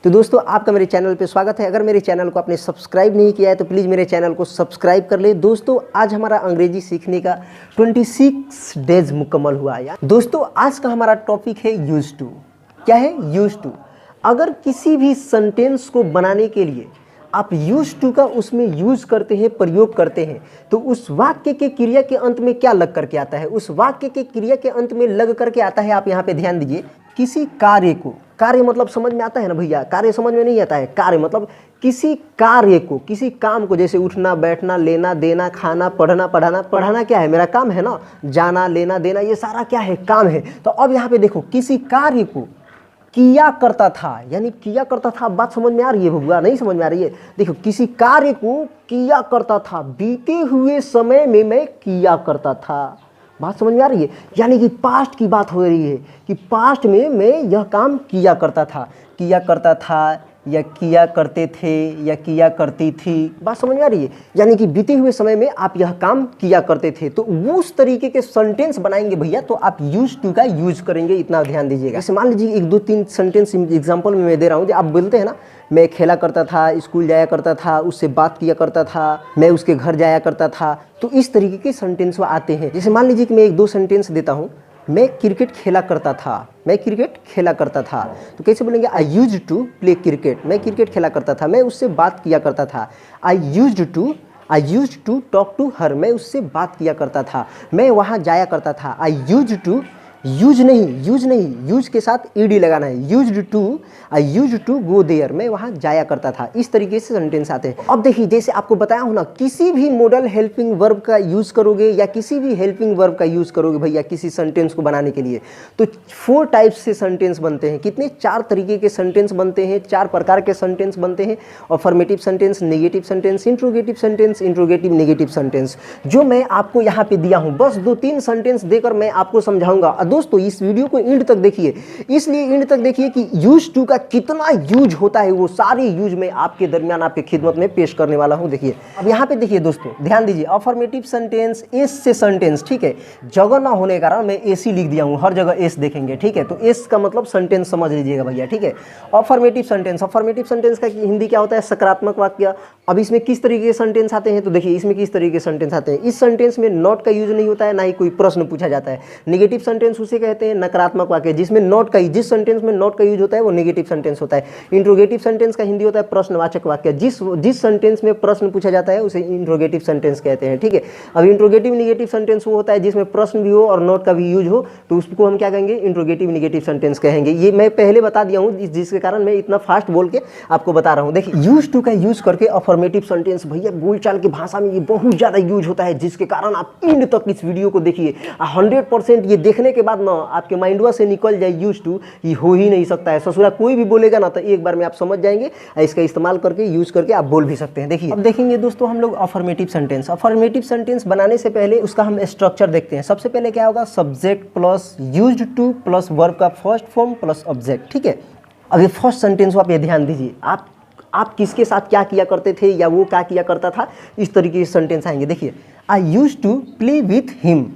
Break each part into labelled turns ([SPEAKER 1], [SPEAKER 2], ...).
[SPEAKER 1] तो दोस्तों आपका मेरे चैनल पे स्वागत है। अगर मेरे चैनल को आपने सब्सक्राइब नहीं किया है तो प्लीज़ मेरे चैनल को सब्सक्राइब कर ले। दोस्तों आज हमारा अंग्रेजी सीखने का 26 डेज मुकम्मल हुआ है। दोस्तों आज का हमारा टॉपिक है यूज टू। क्या है? Use to. अगर किसी भी सेंटेंस को बनाने के लिए आप यूज टू का उसमें यूज करते हैं, प्रयोग करते हैं, तो उस वाक्य के क्रिया के अंत में क्या लग करके आता है? उस वाक्य के क्रिया के अंत में लग करके आता है, आप यहाँ पे ध्यान दीजिए, किसी कार्य को। कार्य मतलब समझ में आता है ना भैया? कार्य समझ में नहीं आता है? कार्य मतलब किसी कार्य को, किसी काम को, जैसे उठना, बैठना, लेना, देना, खाना, पढ़ना, पढ़ाना। पढ़ाना क्या है? मेरा काम है ना, जाना, लेना, देना, ये सारा क्या है? काम है। तो अब यहाँ पे देखो, किसी कार्य को किया करता था, यानी किया करता था। बात समझ में आ रही है भगवा? नहीं समझ में आ रही है? देखो, किसी कार्य को किया करता था, बीते हुए समय में मैं किया करता था। बात समझ में आ रही है? यानी कि पास्ट की बात हो रही है कि पास्ट में मैं यह काम किया करता था, किया करता था, या किया करते थे, या किया करती थी। बात समझ में आ रही है? यानी कि बीते हुए समय में आप यह काम किया करते थे। तो उस तरीके के सेंटेंस बनाएंगे भैया तो आप यूज टू का यूज करेंगे, इतना ध्यान दीजिएगा। जैसे मान लीजिए 1-2-3 सेंटेंस एग्जांपल में मैं दे रहा हूँ। आप बोलते हैं ना, मैं खेला करता था, स्कूल जाया करता था, उससे बात किया करता था, मैं उसके घर जाया करता था। तो इस तरीके के सेंटेंस आते हैं। जैसे मान लीजिए कि मैं 1-2 सेंटेंस देता हूँ। मैं क्रिकेट खेला करता था, मैं क्रिकेट खेला करता था। तो कैसे बोलेंगे? I use to play cricket. मैं क्रिकेट खेला करता था, मैं उससे बात किया करता था। I use to talk to her. मैं उससे बात किया करता था, मैं वहाँ जाया करता था। आई यूज टू, यूज नहीं, यूज के साथ ईडी लगाना है। आई यूज टू गो देयर। मैं वहाँ जाया करता था। इस तरीके से सेंटेंस आते हैं। अब देखिए, जैसे आपको बताया हूँ ना, किसी भी मॉडल हेल्पिंग वर्ब का यूज करोगे या किसी भी हेल्पिंग वर्ब का यूज करोगे भैया किसी सेंटेंस को बनाने के लिए, तो 4 टाइप से सेंटेंस बनते हैं। कितने? 4 तरीके के सेंटेंस बनते हैं, 4 प्रकार के सेंटेंस बनते हैं। Affirmative sentence, negative sentence, interrogative sentence, interrogative negative sentence, जो मैं आपको यहाँ पे दिया हूँ। बस 2-3 सेंटेंस देकर मैं आपको समझाऊंगा। दोस्तों इस वीडियो को एंड तक देखिए, इसलिए एंड तक देखिए कि यूज टू का कितना यूज होता है। वो सारे यूज मैं आपके दरमियान, आपके खिदमत में पेश करने वाला हूं। देखिए, अब यहाँ पे देखिए दोस्तों, ध्यान दीजिए। अफर्मेटिव सेंटेंस, एस से सेंटेंस, ठीक है। जगह ना होने के कारण मैं एस ही लिख दिया हूँ, हर जगह एस देखेंगे, ठीक है। तो एस का मतलब सेंटेंस समझ लीजिएगा भैया, ठीक है। अफर्मेटिव सेंटेंस, अफर्मेटिव सेंटेंस का हिंदी क्या होता है? सकारात्मक वाक्य। अब इसमें किस तरीके के सेंटेंस आते हैं? तो देखिए इसमें किस तरीके के सेंटेंस आते हैं। इस सेंटेंस में नॉट का यूज नहीं होता है, ना ही कोई प्रश्न पूछा जाता है। नेगेटिव सेंटेंस उसे कहते हैं नकारात्मक वाक्य, जिसमें नॉट का, जिस सेंटेंस में नॉट का यूज होता है वो नेगेटिव सेंटेंस होता है। इंट्रोगेटिव सेंटेंस का हिंदी होता है प्रश्नवाचक वाक्य। जिस सेंटेंस में प्रश्न पूछा जाता है उसे इंट्रोगेटिव सेंटेंस कहते हैं, ठीक है। अब इंट्रोगेटिव नेगेटिव सेंटेंस वो होता है जिसमें प्रश्न भी हो और नॉट का भी यूज हो, तो उसको हम क्या कहेंगे? इंट्रोगेटिव नेगेटिव सेंटेंस कहेंगे। ये मैं पहले बता दिया हूँ, जिसके कारण मैं इतना फास्ट बोल के आपको बता रहा हूँ। देखिए, यूज टू का यूज करके अफर्मेटिव सेंटेंस भैया बोलचाल की भाषा में ये बहुत ज्यादा यूज होता है, जिसके कारण आप एंड तक इस वीडियो को देखिए। 100% ये देखने के बाद ना आपके माइंडवा से निकल जाए यूज टू, ये हो ही नहीं सकता है। ससुरा कोई भी बोलेगा ना तो एक बार में आप समझ जाएंगे, इसका इस्तेमाल करके, यूज करके आप बोल भी सकते हैं। देखिए, अब देखेंगे दोस्तों हम लोग अफर्मेटिव सेंटेंस। अफर्मेटिव सेंटेंस बनाने से पहले उसका हम स्ट्रक्चर देखते हैं। सबसे पहले क्या होगा? Subject plus used to plus verb का फर्स्ट फॉर्म प्लस ऑब्जेक्ट, ठीक है। अब ये फर्स्ट सेंटेंस आप ये ध्यान दीजिए, आप किसके साथ क्या किया करते थे या वो क्या किया करता था, इस तरीके के सेंटेंस आएंगे। देखिए, I use to play with him.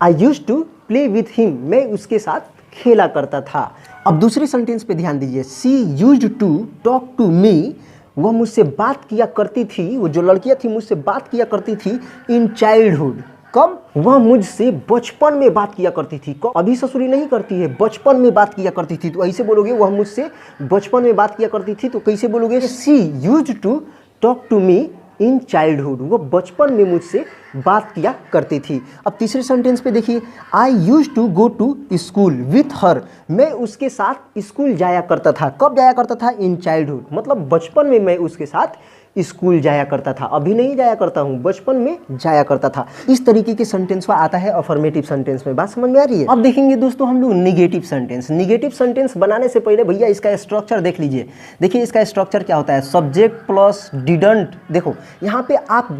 [SPEAKER 1] I use to play with him, मैं उसके साथ खेला करता था। अब दूसरे सेंटेंस पे ध्यान दीजिए। She used to talk to me, वह मुझसे बात किया करती थी, वो जो लड़कियां थी मुझसे बात किया करती थी इन चाइल्डहुड। कब? वह मुझसे बचपन में बात किया करती थी। कब? अभी ससुरी नहीं करती है, बचपन में बात किया करती थी। तो ऐसे बोलोगे, वह मुझसे बचपन में बात किया करती थी, तो कैसे बोलोगे? She used to talk to me in childhood, वो बचपन में मुझसे बात किया करती थी। अब तीसरे सेंटेंस पे देखिए, I use to go to school with her, मैं उसके साथ स्कूल जाया करता था। कब जाया करता था? इन चाइल्डहुड, मतलब बचपन में मैं उसके साथ स्कूल जाया करता था। अभी नहीं जाया करता हूँ, बचपन में जाया करता था। इस तरीके के सेंटेंस आता है अफर्मेटिव सेंटेंस में। बात समझ में आ रही है? अब देखेंगे दोस्तों हम लोग निगेटिव सेंटेंस। निगेटिव सेंटेंस बनाने से पहले भैया इसका स्ट्रक्चर देख लीजिए। देखिए इसका स्ट्रक्चर क्या होता है? Subject plus didn't. देखो यहाँ पे आप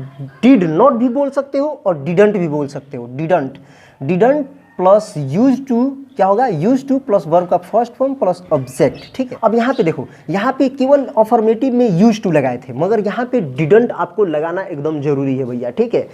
[SPEAKER 1] डिड नॉट भी बोल सकते हो और डिडंट भी बोल सकते हो। डिडंट प्लस यूज टू क्या होगा? यूज टू प्लस वर्ब का फर्स्ट फॉर्म प्लस ऑब्जेक्ट, ठीक है। अब यहाँ पे देखो, यहाँ पे केवल अफर्मेटिव में यूज टू लगाए थे, मगर यहाँ पे डिडंट आपको लगाना एकदम जरूरी है भैया, ठीक है।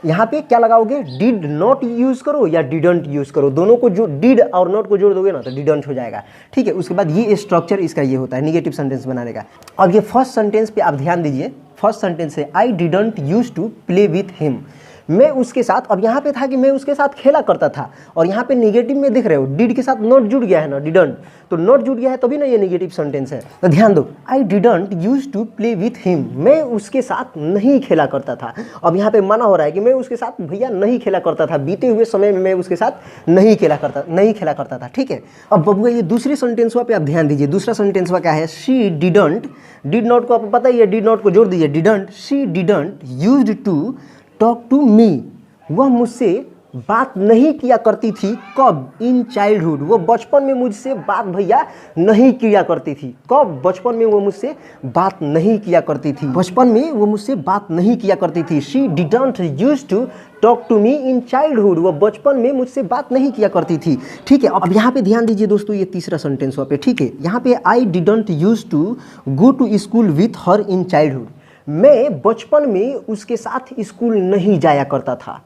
[SPEAKER 1] यहाँ पे क्या लगाओगे, डिड नॉट यूज करो या डिडंट यूज करो, दोनों को जो डिड और नॉट को जोड़ दोगे ना तो डिडंट हो जाएगा, ठीक है। उसके बाद ये स्ट्रक्चर इसका ये होता है निगेटिव सेंटेंस बनाने का। अब ये फर्स्ट सेंटेंस पे आप ध्यान दीजिए, फर्स्ट सेंटेंस है I didn't use to play with him, मैं उसके साथ, अब यहाँ पे था कि मैं उसके साथ खेला करता था, और यहाँ पे निगेटिव में देख रहे हो डिड के साथ नॉट जुड़ गया है ना, डिडंट, तो नॉट जुड़ गया है तभी ना ये निगेटिव सेंटेंस है। तो ध्यान दो, I didn't use to play with him, मैं उसके साथ नहीं खेला करता था। अब यहाँ पे माना हो रहा है कि मैं उसके साथ भैया नहीं खेला करता था, बीते हुए समय में मैं उसके साथ नहीं खेला करता था, ठीक है। अब बबुआ ये दूसरी सेंटेंस पे आप ध्यान दीजिए, दूसरा सेंटेंस क्या है, शी डिडंट, डिड नॉट को आपको पता ही है, डिड नॉट को जोड़ दीजिए, didn't, she didn't used to talk to me, वह मुझसे बात नहीं किया करती थी, कब, इन चाइल्डहुड, वो बचपन में मुझसे बात भैया नहीं किया करती थी, कब, बचपन में वो मुझसे बात नहीं किया करती थी, बचपन में वो मुझसे बात नहीं किया करती थी। She didn't use to talk to me in childhood, वो बचपन में मुझसे बात नहीं किया करती थी, ठीक है। अब यहाँ पे ध्यान दीजिए दोस्तों, ये तीसरा सेंटेंस पे, ठीक है, यहाँ पे I didn't use to go to school with her in childhood, मैं बचपन में उसके साथ स्कूल नहीं जाया करता था,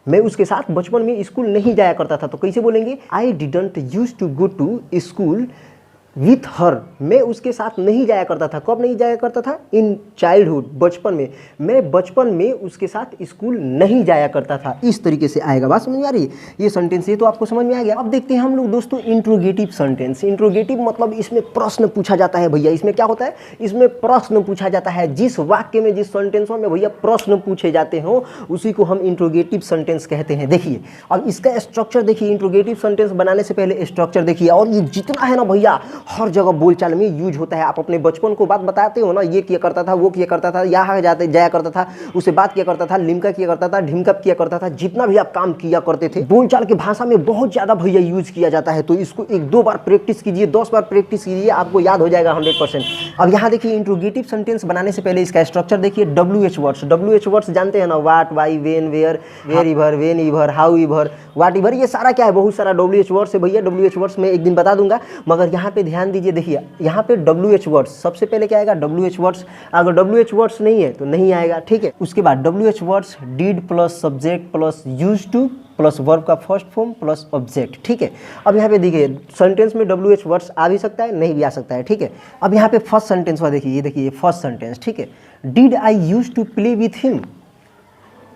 [SPEAKER 1] मैं उसके साथ बचपन में स्कूल नहीं जाया करता था, तो कैसे बोलेंगे, I didn't use to go to school with her, मैं उसके साथ नहीं जाया करता था, कब नहीं जाया करता था, इन चाइल्डहुड, बचपन में, मैं बचपन में उसके साथ स्कूल नहीं जाया करता था। इस तरीके से आएगा, बात समझ में आ रही है, ये सेंटेंस ये तो आपको समझ में आ गया। अब देखते हैं हम लोग दोस्तों इंट्रोगेटिव सेंटेंस। इंट्रोगेटिव मतलब इसमें प्रश्न पूछा जाता है भैया, इसमें क्या होता है, इसमें प्रश्न पूछा जाता है, जिस वाक्य में, जिस सेंटेंसों में भैया प्रश्न पूछे जाते हो उसी को हम इंट्रोगेटिव सेंटेंस कहते हैं। देखिए अब इसका स्ट्रक्चर देखिए, इंट्रोगेटिव सेंटेंस बनाने से पहले स्ट्रक्चर देखिए, और ये जितना है ना भैया हर जगह बोलचाल में यूज होता है। आप अपने बचपन को बात बताते हो ना, ये किया करता था, वो किया करता था, यहाँ जाया करता था, उससे बात किया करता था, लिमका किया करता था, ढिमकप किया करता था, जितना भी आप काम किया करते थे बोलचाल की भाषा में बहुत ज्यादा भैया यूज किया जाता है। तो इसको 1-2 बार प्रैक्टिस कीजिए, 10 बार प्रैक्टिस कीजिए, आपको याद हो जाएगा 100%। अब यहाँ देखिए इंट्रोगेटिव सेंटेंस बनाने से पहले इसका स्ट्रक्चर देखिए, WH वर्ड्स, WH वर्ड्स जानते हैं ना, what, why, when, where, wherever, whenever, however, whatever, ये सारा क्या है, बहुत सारा WH वर्ड्स है भैया। WH वर्ड्स में एक दिन बता दूंगा, मगर यहाँ पे ध्यान दीजिए, देखिए यहाँ पे WH वर्ड्स सबसे पहले क्या आएगा, WH वर्ड्स, अगर WH वर्ड्स नहीं है तो नहीं आएगा, ठीक है। उसके बाद WH words did plus subject plus use to plus verb का फर्स्ट फॉर्म प्लस ऑब्जेक्ट, ठीक है। अब यहाँ पे देखिए सेंटेंस में WH वर्ड्स आ भी सकता है, नहीं भी आ सकता है, ठीक है। अब यहाँ पे फर्स्ट सेंटेंस में देखिए, ये देखिए फर्स्ट सेंटेंस, ठीक है, did I use to play with him,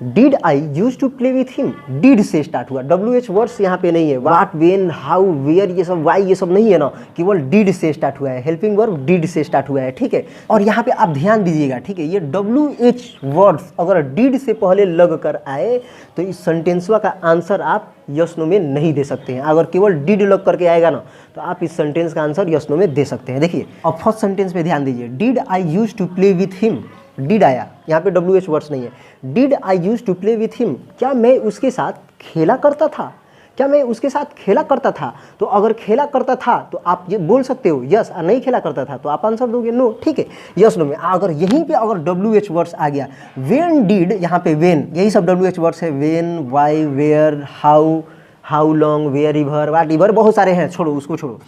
[SPEAKER 1] did I use to play with him, did से स्टार्ट हुआ, WH वर्ड्स यहाँ पे नहीं है, वाट, वेन, हाउ, वेयर, ये सब, वाई, ये सब नहीं है ना, केवल डिड से स्टार्ट हुआ है, हेल्पिंग वर्ब डिड से स्टार्ट हुआ है, ठीक है। और यहाँ पे आप ध्यान दीजिएगा, ठीक है, ये WH वर्ड्स अगर डिड से पहले लग कर आए तो इस सेंटेंसवा का आंसर आप यस नो में नहीं दे सकते हैं। अगर केवल डिड लग करके आएगा ना तो आप इस सेंटेंस का आंसर यस नो में दे सकते हैं। देखिए अब फर्स्ट सेंटेंस पे ध्यान दीजिए, did I use to play with him, did आया, यहाँ पे WH वर्ड्स नहीं है, did I use to play with him, क्या मैं उसके साथ खेला करता था, क्या मैं उसके साथ खेला करता था। तो अगर खेला करता था तो आप ये बोल सकते हो यस, नहीं खेला करता था तो आप आंसर दोगे नो, ठीक है, यस नो में। अगर यहीं पे अगर WH वर्ड्स आ गया, वेन डिड, यहाँ पे वेन, यही सब WH वर्ड्स है, when, why, where, how long, wherever, whatever, बहुत सारे हैं, छोड़ो उसको छोड़ो।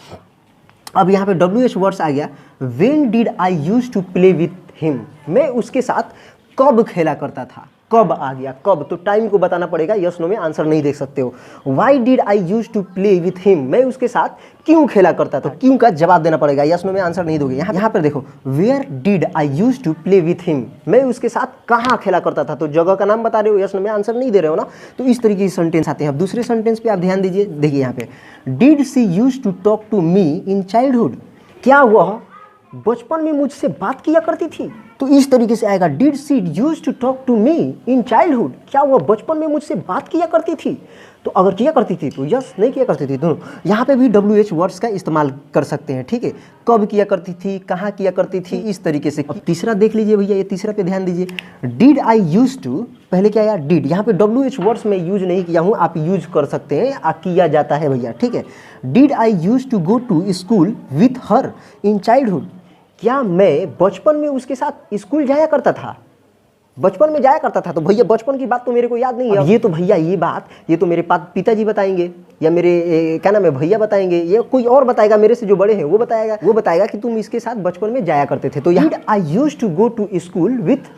[SPEAKER 1] अब यहाँ पे WH वर्ड्स आ गया, when did I use to play with him, मैं उसके साथ कब खेला करता था, कब आ गया, कब, तो टाइम को बताना पड़ेगा, यस नो में आंसर नहीं देख सकते हो। Why did I use to play with him, मैं उसके साथ क्यों खेला करता था, तो क्यों का जवाब देना पड़ेगा, यस नो में आंसर नहीं दोगे। यहाँ पर देखो, where did I use to play with him, मैं उसके साथ कहाँ खेला करता था, तो जगह का नाम बता रहे हो, यस नो में आंसर नहीं दे रहे हो ना। तो इस तरीके के सेंटेंस आते हैं। अब दूसरे सेंटेंस पे आप ध्यान दीजिए, देखिए यहाँ पे, did she use to talk to me in childhood, क्या वह बचपन में मुझसे बात किया करती थी, तो इस तरीके से आएगा, did she use to talk to me in childhood, क्या वह बचपन में मुझसे बात किया करती थी। तो अगर किया करती थी तो यस, नहीं किया करती थी दोनों। यहाँ पे भी WH वर्ड्स का इस्तेमाल कर सकते हैं, ठीक है, कब किया करती थी, कहाँ किया करती थी, इस तरीके से। अब तीसरा देख लीजिए भैया, ये तीसरा पे ध्यान दीजिए, डिड आई यूज टू, पहले क्या आया डिड, यहाँ पे WH वर्ड्स में यूज नहीं किया हूँ, आप यूज कर सकते हैं, किया जाता है भैया, ठीक है। Did I use to go to school with her in childhood, क्या मैं बचपन में उसके साथ स्कूल जाया करता था, बचपन में जाया करता था। तो भैया बचपन की बात तो मेरे को याद नहीं है, ये तो भैया ये बात, ये तो मेरे पिताजी बताएंगे, या मेरे क्या नाम है भैया बताएंगे, या कोई और बताएगा मेरे से जो बड़े हैं, वो बताएगा कि तुम इसके साथ बचपन में जाया करते थे। तो यहाँ I use to go to school with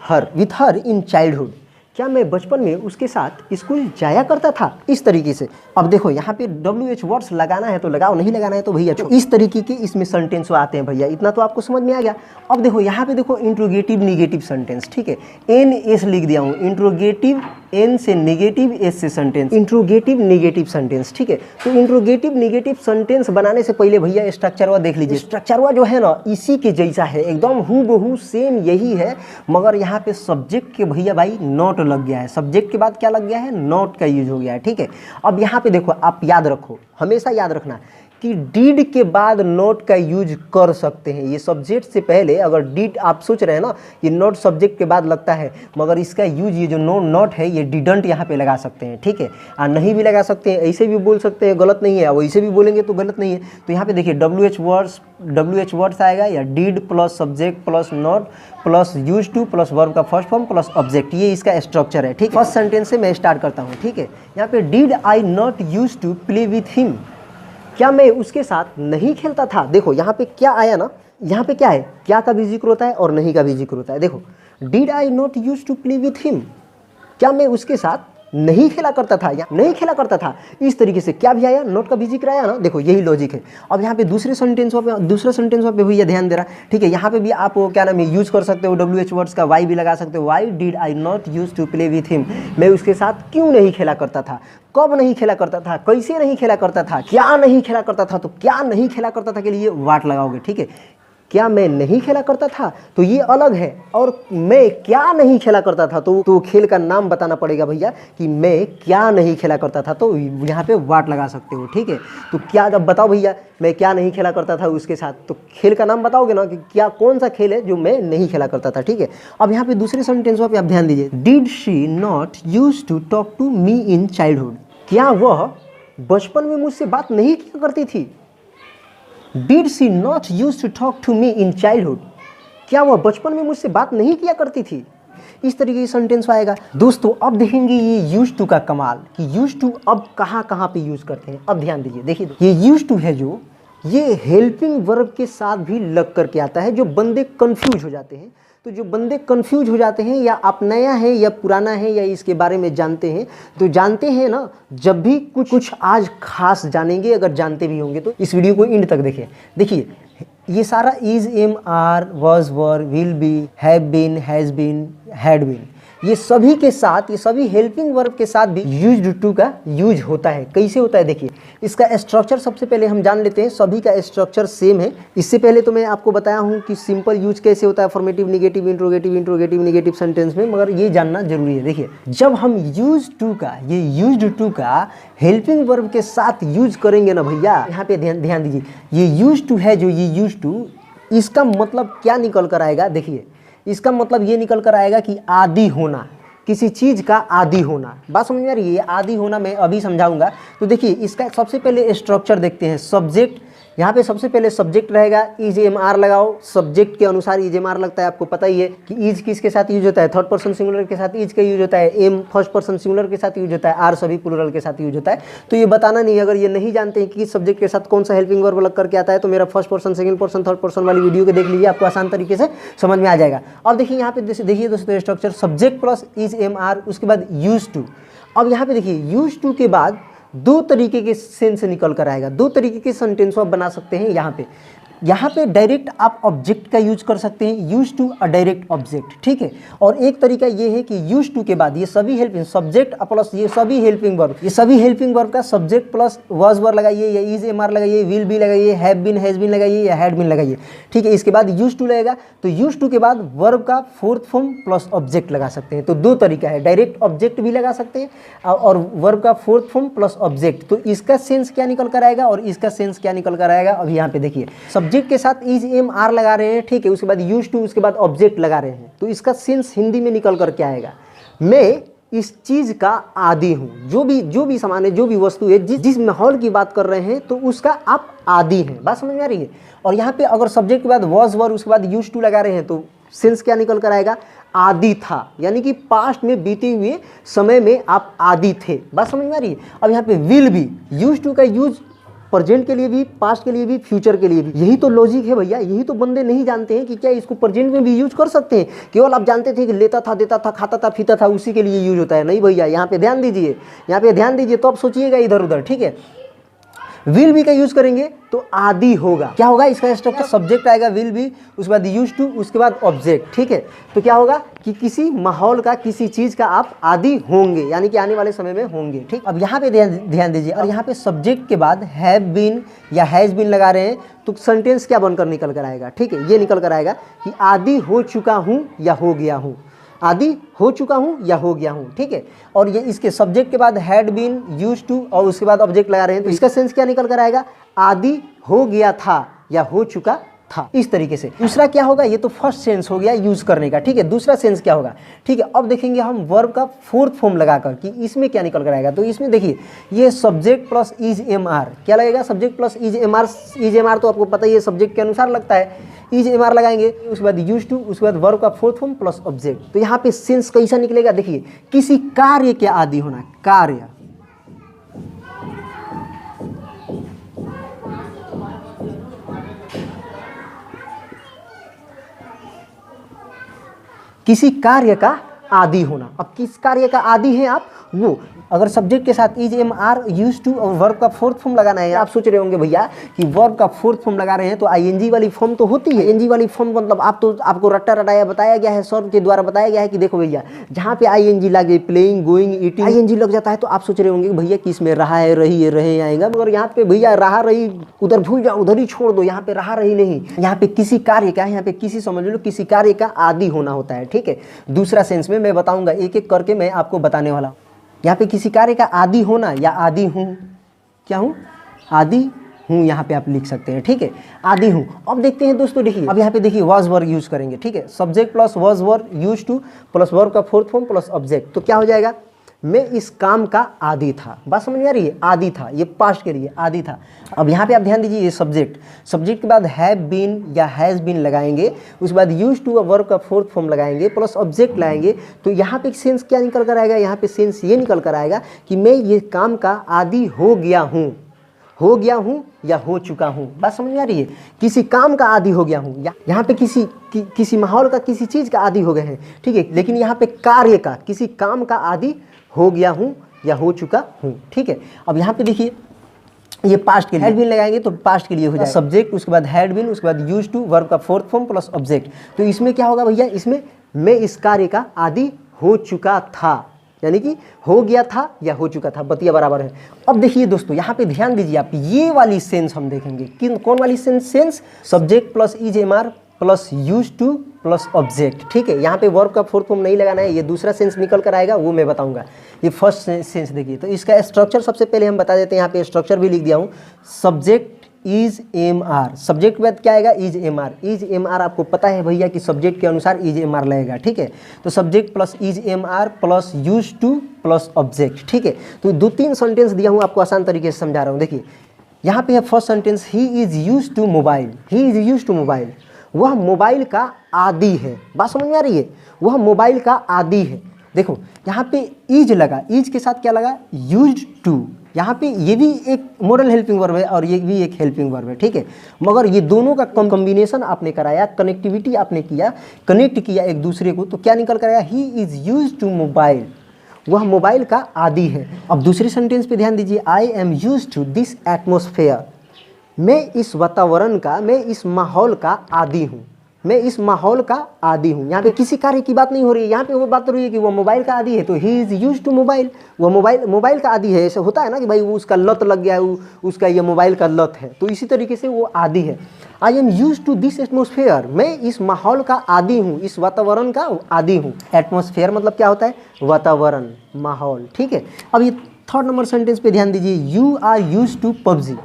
[SPEAKER 1] her in childhood, क्या मैं बचपन में उसके साथ स्कूल जाया करता था? इस तरीके से। अब देखो यहाँ पे WH वर्ड्स लगाना है तो लगाओ, नहीं लगाना है तो भैया तो इस तरीके के इसमें सेंटेंस आते हैं भैया। इतना तो आपको समझ में आ गया। अब देखो यहाँ पे देखो इंट्रोगेटिव निगेटिव सेंटेंस, ठीक है, NS लिख दिया हूँ, इंट्रोगेटिव N से नेगेटिव S से सेंटेंस, इंट्रोगेटिव निगेटिव सेंटेंस, ठीक है। तो इंट्रोगेटिव निगेटिव सेंटेंस बनाने से पहले भैया स्ट्रक्चरवा देख लीजिए। स्ट्रक्चरवा जो है ना इसी के जैसा है, एकदम हूबहू सेम यही है, मगर यहाँ पे सब्जेक्ट के भैया भाई नॉट लग गया है। सब्जेक्ट के बाद क्या लग गया है? नॉट का यूज हो गया है, ठीक है। अब यहाँ पे देखो, आप याद रखो, हमेशा याद रखना कि डिड के बाद नॉट का यूज कर सकते हैं। ये सब्जेक्ट से पहले अगर डिड आप सोच रहे हैं ना ये नॉट सब्जेक्ट के बाद लगता है, मगर इसका यूज ये जो नॉट है ये डिडंट यहाँ पे लगा सकते हैं, ठीक है। और नहीं भी लगा सकते हैं, ऐसे भी बोल सकते हैं, गलत नहीं है। अब ऐसे भी बोलेंगे तो गलत नहीं है। तो यहाँ पे देखिए WH वर्ड्स आएगा या did plus subject plus not plus use to plus verb का फर्स्ट फॉर्म प्लस ऑब्जेक्ट, ये इसका स्ट्रक्चर है, ठीक। फर्स्ट सेंटेंस से मैं स्टार्ट करता हूँ, ठीक है। यहाँ पे did I not use to play with him, क्या मैं उसके साथ नहीं खेलता था? देखो यहाँ पे क्या आया ना, यहाँ पे क्या है, क्या का भी जिक्र होता है और नहीं का भी जिक्र होता है। देखो did I not use to play with him, क्या मैं उसके साथ नहीं खेला करता था या नहीं खेला करता था, इस तरीके से क्या भी आया, नॉट का भी जिक्र आया ना। देखो यही लॉजिक है। अब यहाँ पे दूसरे सेंटेंस पे भैया ध्यान दे रहा, ठीक है। यहाँ पे भी आप क्या नाम है यूज कर सकते हो WH वर्ड्स का, वाई भी लगा सकते हो। Why did I not use to play with him, मैं उसके साथ क्यों नहीं खेला करता था, कब नहीं खेला करता था, कैसे नहीं खेला करता था, क्या नहीं खेला करता था। तो क्या नहीं खेला करता था के लिए वाट लगाओगे, ठीक है। क्या मैं नहीं खेला करता था तो ये अलग है, और मैं क्या नहीं खेला करता था तो खेल का नाम बताना पड़ेगा भैया कि मैं क्या नहीं खेला करता था, तो यहाँ पे वाट लगा सकते हो, ठीक है। तो क्या, जब बताओ भैया मैं क्या नहीं खेला करता था उसके साथ, तो खेल का नाम बताओगे ना कि क्या कौन सा खेल है जो मैं नहीं खेला करता था, ठीक है। अब यहाँ पे दूसरे सेंटेंस पे आप ध्यान दीजिए, did she not use to talk to me in childhood, क्या वह बचपन में मुझसे बात नहीं किया करती थी। Did she not used to talk to me in childhood, क्या वह बचपन में मुझसे बात नहीं किया करती थी। इस तरीके की सेंटेंस आएगा। दोस्तों अब देखेंगे ये यूज टू का कमाल कि यूज टू अब कहाँ पे यूज करते हैं। अब ध्यान दीजिए, देखिए ये यूज टू है जो ये हेल्पिंग वर्ब के साथ भी लग करके आता है। जो बंदे कंफ्यूज हो जाते हैं, तो जो बंदे कंफ्यूज हो जाते हैं, या आप नया है या पुराना है या इसके बारे में जानते हैं, तो जानते हैं ना, जब भी कुछ आज खास जानेंगे, अगर जानते भी होंगे तो इस वीडियो को एंड तक देखिए। देखिए ये सारा is, am, are, was, were, will be, have been, has been, had been, ये सभी के साथ, ये सभी हेल्पिंग वर्ब के साथ भी यूज्ड टू का यूज होता है। कैसे होता है देखिए, इसका स्ट्रक्चर सबसे पहले हम जान लेते हैं। सभी का स्ट्रक्चर सेम है। इससे पहले तो मैं आपको बताया हूँ कि सिंपल यूज कैसे होता है, formative, negative, interrogative, negative sentence में, मगर ये जानना जरूरी है। देखिए जब हम यूज टू का, ये यूज्ड टू का हेल्पिंग वर्ब के साथ यूज करेंगे ना भैया, यहाँ पे ध्यान दीजिए, ये यूज टू है जो ये यूज टू, इसका मतलब क्या निकल कर आएगा। देखिए इसका मतलब ये निकल कर आएगा कि आदी होना, किसी चीज़ का आदी होना। बात समझ में आ रही है? आदी होना मैं अभी समझाऊंगा। तो देखिए इसका सबसे पहले स्ट्रक्चर देखते हैं। सब्जेक्ट, यहाँ पे सबसे पहले सब्जेक्ट रहेगा, इज, एम, आर लगाओ। सब्जेक्ट के अनुसार इज, एम, आर लगता है। आपको पता ही है कि इज किसके साथ यूज होता है, थर्ड पर्सन सिंगुलर के साथ इज का यूज होता है, एम फर्स्ट पर्सन सिंगुलर के साथ यूज होता है, आर सभी प्लूरल के साथ यूज होता है। तो ये बताना नहीं, अगर ये नहीं जानते हैं कि किस सब्जेक्ट के साथ कौन सा हेल्पिंग वर्ब लग करके आता है, तो मेरा first person, second person, third person वाली वीडियो को देख लीजिए, आपको आसान तरीके से समझ में आ जाएगा। अब देखिए यहाँ पे देखिए दोस्तों structure, subject plus is, am, are, उसके बाद यूज टू। अब यहाँ पे देखिए यूज टू के बाद दो तरीके के सेंस निकल कर आएगा, दो तरीके के सेंटेंस आप बना सकते हैं। यहाँ पे डायरेक्ट आप ऑब्जेक्ट का यूज कर सकते हैं, use to a direct object, ठीक है। और एक तरीका ये है कि यूज टू के बाद ये सभी हेल्पिंग सब्जेक्ट प्लस ये सभी हेल्पिंग वर्ब, ये सभी हेल्पिंग वर्ब का सब्जेक्ट प्लस वाज वर लगाइए, या इज, एम, आर लगाइए, विल बी लगाइए, हैव बीन, हैज बीन लगाइए, या हैड बीन लगाइए, ठीक है। इसके बाद यूज टू लगेगा, तो यूज टू के बाद वर्ब का फोर्थ फॉर्म प्लस ऑब्जेक्ट लगा सकते हैं। तो दो तरीका है, डायरेक्ट ऑब्जेक्ट भी लगा सकते हैं और वर्ब का फोर्थ फॉर्म प्लस ऑब्जेक्ट। तो इसका सेंस क्या निकल कर आएगा और इसका सेंस क्या निकल कर आएगा। अब यहाँ पे देखिए सब्जेक्ट के साथ इज, एम, आर लगा रहे हैं, ठीक है, उसके बाद यूज टू, उसके बाद ऑब्जेक्ट लगा रहे हैं, तो इसका सेंस हिंदी में निकल कर क्या आएगा, मैं इस चीज का आदी हूँ। जो भी सामान है, जो भी वस्तु है, जिस माहौल की बात कर रहे हैं, तो उसका आप आदी हैं। बात समझ में आ रही है? और यहाँ पे अगर सब्जेक्ट के बाद वॉज, वर, उसके बाद यूज टू लगा रहे हैं, तो सेंस क्या निकल कर आएगा, आदि था, यानी कि पास्ट में बीते हुए समय में आप आदि थे। बात समझ में आ रही है? अब यहाँ पे विल बी, यूज टू का यूज प्रेजेंट के लिए भी, पास्ट के लिए भी, फ्यूचर के लिए भी। यही तो लॉजिक है भैया, यही तो बंदे नहीं जानते हैं कि क्या इसको प्रेजेंट में भी यूज कर सकते हैं। केवल आप जानते थे कि लेता था, देता था, खाता था, पीता था, उसी के लिए यूज होता है। नहीं भैया, यहाँ पे ध्यान दीजिए, यहाँ पे ध्यान दीजिए, तो आप सोचिएगा इधर उधर, ठीक है। विल बी का यूज करेंगे तो आदि होगा। क्या होगा इसका स्ट्रक्चर? सब्जेक्ट आएगा, विल बी, उसके बाद यूज टू, उसके बाद ऑब्जेक्ट, ठीक है। तो क्या होगा कि किसी माहौल का, किसी चीज का आप आदि होंगे, यानी कि आने वाले समय में होंगे, ठीक। अब यहाँ पे ध्यान दीजिए, और यहाँ पे सब्जेक्ट के बाद हैव बीन या हैज बीन लगा रहे हैं तो सेंटेंस क्या बनकर निकल कर आएगा, ठीक है। ये निकल कर आएगा कि आदि हो चुका हूँ या हो गया हूँ, आदि हो चुका हूँ या हो गया हूँ, ठीक है। और ये इसके सब्जेक्ट के बाद हैड बीन, यूज्ड टू, और उसके बाद ऑब्जेक्ट लगा रहे हैं तो इसका सेंस क्या निकल कर आएगा? आदि हो गया था या हो चुका था, इस तरीके से। दूसरा क्या होगा? ये तो फर्स्ट सेंस हो गया यूज करने का, ठीक है। दूसरा सेंस क्या होगा? ठीक है, अब देखेंगे हम वर्ब का फोर्थ फॉर्म लगाकर कि इसमें क्या निकल कर आएगा। तो इसमें देखिए, ये subject plus is am are, क्या लगेगा? Subject plus is am are. Is am are तो आपको पता ही है, सब्जेक्ट के अनुसार लगता है, इज एम आर लगाएंगे, उसके बाद यूज टू, उसके बाद वर्ब का फोर्थ फॉर्म प्लस ऑब्जेक्ट। तो यहाँ पे सेंस कैसा निकलेगा? देखिए, किसी कार्य के आदि होना, कार्य, किसी कार्य का आदि होना। अब किस कार्य का आदि है आप? वो अगर सब्जेक्ट के साथ is am are, use to और वर्ब का फोर्थ फॉर्म लगाना है। आप सोच रहे होंगे भैया कि वर्ब का फोर्थ फॉर्म लगा रहे हैं तो आईएनजी वाली फॉर्म तो होती है। एनजी वाली फॉर्म मतलब आपको रट्टा रटाया बताया गया है, सर के द्वारा बताया गया है कि देखो भैया, जहाँ पे आईएनजी लगे, प्लेइंग, गोइंग, ईटिंग, आईएनजी लग जाता है तो आप सोच रहे होंगे भैया कि इसमें रहा है, रही है, रहे आएगा। मगर यहाँ पे भैया रहा रही उधर भूल जाओ, उधर ही छोड़ दो, यहाँ पे रहा रही नहीं। यहाँ पे किसी कार्य का, यहाँ पे किसी, समझ लो किसी कार्य का आदि होना होता है, ठीक है। दूसरा सेंस में मैं बताऊंगा, एक एक करके मैं आपको बताने वाला हूँ। यहाँ पे किसी कार्य का आदि होना या आदि हूँ, क्या हूँ? आदि हूँ, यहाँ पे आप लिख सकते हैं, ठीक है, आदि हूँ। अब देखते हैं दोस्तों, देखिए अब यहाँ पे देखिए वाज वर्ब यूज करेंगे, ठीक है। Subject plus was verb, use to plus verb का फोर्थ फॉर्म प्लस ऑब्जेक्ट, तो क्या हो जाएगा? मैं इस काम का आदि था। बात समझ में आ रही है? आदि था, ये पास्ट के लिए आदि था। अब यहाँ पे आप ध्यान दीजिए, ये सब्जेक्ट के बाद हैव बीन या हैज़ बीन लगाएंगे, उसके बाद यूज टू वर्ब का फोर्थ फॉर्म लगाएंगे प्लस ऑब्जेक्ट लाएंगे, तो यहाँ पे सेंस क्या निकल कर आएगा? यहाँ पे सेंस ये निकल कर आएगा कि मैं ये काम का आदि हो गया हूँ, हो गया हूँ या हो चुका हूँ। बात समझ में आ रही है? किसी काम का आदि हो गया हूँ, यहाँ पे किसी माहौल का, किसी चीज़ का आदि हो गए हैं, ठीक है। लेकिन यहाँ पे कार्य का, किसी काम का आदि हो गया हूँ या हो चुका हूँ, ठीक है। अब यहाँ पे देखिए, ये पास्ट के लिए हैड बीन लगाएंगे तो पास्ट के लिए हो जाएगा सब्जेक्ट, उसके बाद हैड बीन, उसके बाद यूज टू, वर्ब का फोर्थ फॉर्म प्लस ऑब्जेक्ट। तो इसमें क्या होगा भैया? इसमें मैं इस कार्य का आदि हो चुका था, यानी कि हो गया था या हो चुका था, बतिया बराबर है। अब देखिए दोस्तों, यहाँ पे ध्यान दीजिए आप, ये वाली सेंस हम देखेंगे। कौन वाली sense? Subject plus is am are plus use to plus object, ठीक है। यहाँ पे वर्ब का फोर्थ फॉर्म नहीं लगाना है, ये दूसरा सेंस निकल कर आएगा, वो मैं बताऊंगा। ये फर्स्ट सेंस देखिए, तो इसका स्ट्रक्चर सबसे पहले हम बता देते हैं। यहाँ पे स्ट्रक्चर भी लिख दिया हूँ, subject is am are, subject के बाद क्या आएगा? Is am are. Is am are आपको पता है भैया कि सब्जेक्ट के अनुसार इज एम आर लगेगा, ठीक है। तो subject plus is am are plus use to plus object, ठीक है। तो 2-3 सेंटेंस दिया हूँ, आपको आसान तरीके से समझा रहा हूँ। देखिए यहाँ पे है first sentence, he is use to mobile, he is use to mobile, वह मोबाइल का आदि है। बात समझ में आ रही है? वह मोबाइल का आदि है। देखो यहाँ पे इज लगा, इज के साथ क्या लगा? Used to. यहाँ पे ये भी एक मॉडल हेल्पिंग वर्ब है और ये भी एक हेल्पिंग वर्ब है, ठीक है। मगर ये दोनों का कॉम्बिनेशन आपने कराया, कनेक्टिविटी आपने किया, कनेक्ट किया एक दूसरे को, तो क्या निकल कर आया? He is used to mobile, वह मोबाइल का आदि है। अब दूसरे सेंटेंस पे ध्यान दीजिए, I am used to this atmosphere, मैं इस वातावरण का, मैं इस माहौल का आदी हूँ, मैं इस माहौल का आदी हूँ। यहाँ पे किसी कार्य की बात नहीं हो रही है, यहाँ पे वो बात हो रही है कि वो मोबाइल का आदी है, तो he is use to mobile, वो मोबाइल का आदी है। ऐसे होता है ना कि भाई वो उसका लत लग गया है, उसका ये मोबाइल का लत है, तो इसी तरीके से वो आदी है। I am use to this atmosphere, मैं इस माहौल का आदी हूँ, इस वातावरण का आदी हूँ। एटमोसफेयर मतलब क्या होता है? वातावरण, माहौल, ठीक है। अब ये थर्ड नंबर सेंटेंस पे ध्यान दीजिए, you are use to PUBG,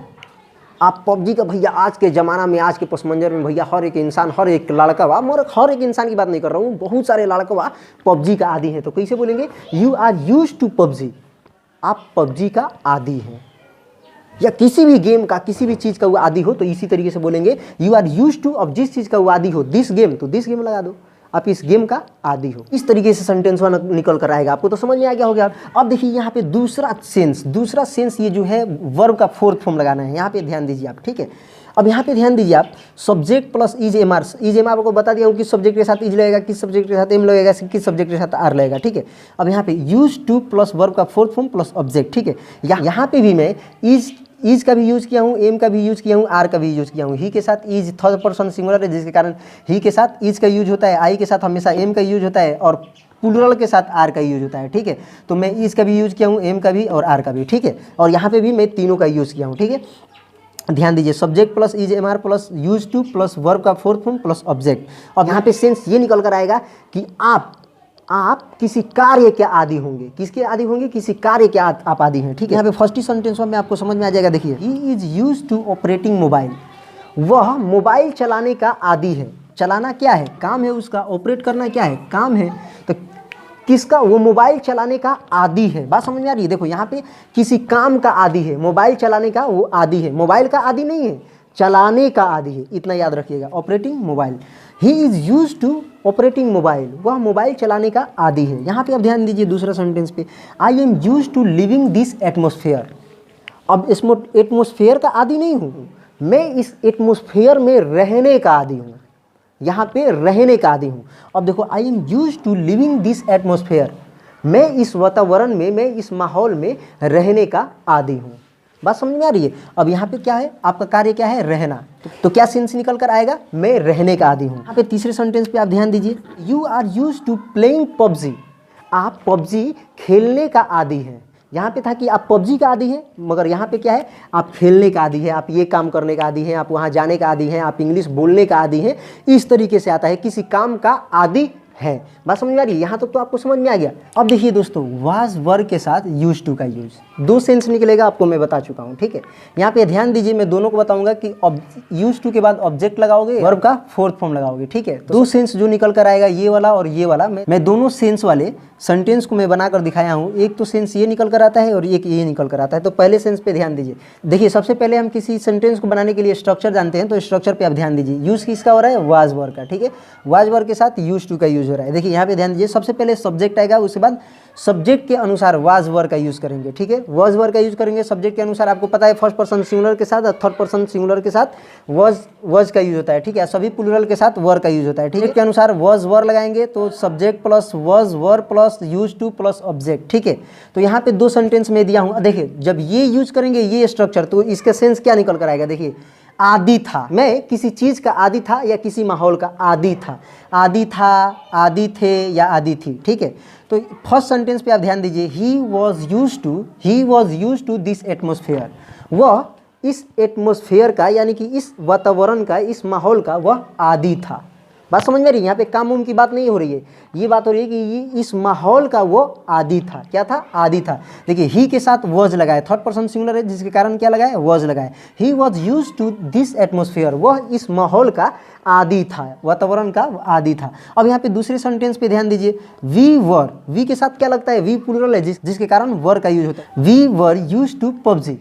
[SPEAKER 1] आप पबजी का भैया आज के ज़माना में, आज के पस मंजर में भैया हर एक इंसान, हर एक लड़का वा, मगर हर एक इंसान की बात नहीं कर रहा हूँ, बहुत सारे लड़का वा पबजी का आदी है। तो कैसे बोलेंगे? You are use to PUBG, आप पबजी का आदी हैं, या किसी भी गेम का, किसी भी चीज़ का वो आदी हो तो इसी तरीके से बोलेंगे, यू आर यूज टू। अब जिस चीज़ का वो आदी हो, दिस गेम, तो दिस गेम लगा दो। आप इस गेम का आदी हो। इस तरीके से सेंटेंस निकल कर आएगा। आपको तो समझ में आ गया होगा। अब देखिए यहाँ पे दूसरा सेंस ये जो है वर्ब का फोर्थ फॉर्म लगाना है। यहाँ पे ध्यान दीजिए आप, ठीक है। अब यहाँ पे ध्यान दीजिए आप, subject plus is am are. Is am are को बता दिया हूँ किस सब्जेक्ट के साथ इज लगेगा, किस सब्जेक्ट के साथ एम लगेगा, किस सब्जेक्ट के साथ आर लगेगा, ठीक है। अब यहाँ पे यूज टू प्लस वर्ब का फोर्थ फॉर्म प्लस ऑब्जेक्ट, ठीक है। यहाँ पे भी मैं इज का भी यूज़ किया हूँ, एम का भी यूज़ किया हूँ, आर का भी यूज़ किया हूँ। ही के साथ इज थर्ड पर्सन सिंगुलर है, जिसके कारण ही के साथ इज का यूज होता है। आई के साथ हमेशा एम का यूज होता है और प्लूरल के साथ आर का यूज होता है, ठीक है। तो मैं इज का भी यूज़ किया हूँ, एम का भी और आर का भी, ठीक है। और यहाँ पे भी मैं तीनों का यूज़ किया हूँ, ठीक है। ध्यान दीजिए, subject plus is am are plus use to plus verb का फोर्थ फॉर्म प्लस ऑब्जेक्ट। अब यहाँ पे सेंस ये निकल कर आएगा कि आप किसी कार्य के आदी होंगे। किसके आदी होंगे? किसी कार्य के आप आदी हैं, ठीक है। यहाँ पे फर्स्ट ही सेंटेंस में आपको समझ में आ जाएगा। देखिए, he is use to operating mobile. वह मोबाइल चलाने का आदी है। चलाना क्या है? काम है उसका। ऑपरेट करना क्या है? काम है। तो किसका? वो मोबाइल चलाने का आदी है। बात समझ में आ रही है? देखो यहाँ पे किसी काम का आदी है, मोबाइल चलाने का वो आदी है। मोबाइल का आदी नहीं है, चलाने का आदी है, इतना याद रखिएगा। Operating mobile, he is use to operating mobile. वह मोबाइल चलाने का आदी है। यहाँ पे अब ध्यान दीजिए दूसरा सेंटेंस पे, I am use to living this atmosphere. अब एटमोसफेयर का आदी नहीं हूँ मैं, इस एटमोसफेयर में रहने का आदी हूँ। यहाँ पे रहने का आदी हूँ। अब देखो, I am use to living this atmosphere. मैं इस वातावरण में, मैं इस माहौल में रहने का आदी हूँ। बात समझ में आ रही है? अब यहाँ पे क्या है? आपका कार्य क्या है? रहना। तो क्या सेंस निकल कर आएगा? मैं रहने का आदी हूँ। यहाँ पे तीसरे सेंटेंस पे आप ध्यान दीजिए, you are use to playing PUBG. आप पबजी खेलने का आदी हैं। यहाँ पे था कि आप पबजी का आदी हैं, मगर यहाँ पे क्या है? आप खेलने का आदी हैं, आप ये काम करने का आदी हैं, आप वहाँ जाने का आदी हैं, आप इंग्लिश बोलने का आदी हैं। इस तरीके से आता है, किसी काम का आदी है। बात समझ में आ रही है? यहाँ तक तो आपको समझ में आ गया। अब देखिए दोस्तों, वाज वर्ब के साथ यूज टू का यूज, दो सेंस निकलेगा, आपको मैं बता चुका हूँ, ठीक है। यहाँ पे ध्यान दीजिए, मैं दोनों को बताऊंगा कि यूज टू के बाद ऑब्जेक्ट लगाओगे, वर्ब का फोर्थ फॉर्म लगाओगे, ठीक है। दो सेंस जो निकल कर आएगा, ये वाला और ये वाला, मैं दोनों सेंस वाले सेंटेंस को मैं बनाकर दिखाया हूँ। एक तो सेंस ये निकल कर आता है और एक ये निकल कर आता है। तो पहले सेंस पे ध्यान दीजिए। देखिए, सबसे पहले हम किसी सेंटेंस को बनाने के लिए स्ट्रक्चर जानते हैं, तो स्ट्रक्चर पे आप ध्यान दीजिए। यूज किसका हो रहा है? वाज वर्ब का, ठीक है। वाज वर्ब के साथ यूज टू का यूज हो रहा है। देखिए यहाँ पे ध्यान दीजिए, सबसे पहले सब्जेक्ट आएगा, उसके बाद सब्जेक्ट के अनुसार वाज वर्ब का यूज करेंगे, ठीक है। वाज वर्ब का यूज करेंगे सब्जेक्ट के अनुसार। आपको पता है फर्स्ट पर्सन सिंगुलर के साथ और थर्ड पर्सन सिंगुलर के साथ वाज का यूज होता है, ठीक है। सभी प्लूरल के साथ वर्ब का यूज होता है, ठीक है। के अनुसार वाज वर्ब लगाएंगे तो subject plus was verb plus use to plus object, ठीक है। तो यहाँ पे दो सेंटेंस में दिया हूँ। देखिए, जब ये यूज करेंगे ये स्ट्रक्चर, तो इसका सेंस क्या निकल कर आएगा? देखिए, आदि था। मैं किसी चीज़ का आदि था या किसी माहौल का आदि था। आदि था, आदि थे या आदि थी, ठीक है। तो फर्स्ट सेंटेंस पे आप ध्यान दीजिए, he was use to this atmosphere. वह इस एटमोसफेयर का, यानी कि इस वातावरण का, इस माहौल का वह आदि था। बात समझ में रही? यहाँ पे काम उम की बात नहीं हो रही है, ये बात हो रही है कि ये इस माहौल का वो आदि था। क्या था? आदि था। देखिए, ही के साथ वॉज लगाए, थर्ड पर्सन सिंगुलर है, जिसके कारण क्या लगाए? वॉज लगाए। He was use to this atmosphere. वह इस माहौल का आदि था, वातावरण का आदि था। अब यहाँ पे दूसरे सेंटेंस पे ध्यान दीजिए, वी वर। वी के साथ क्या लगता है? वी प्लूरल है, जिसके कारण वर का यूज होता है। We were use to PUBG.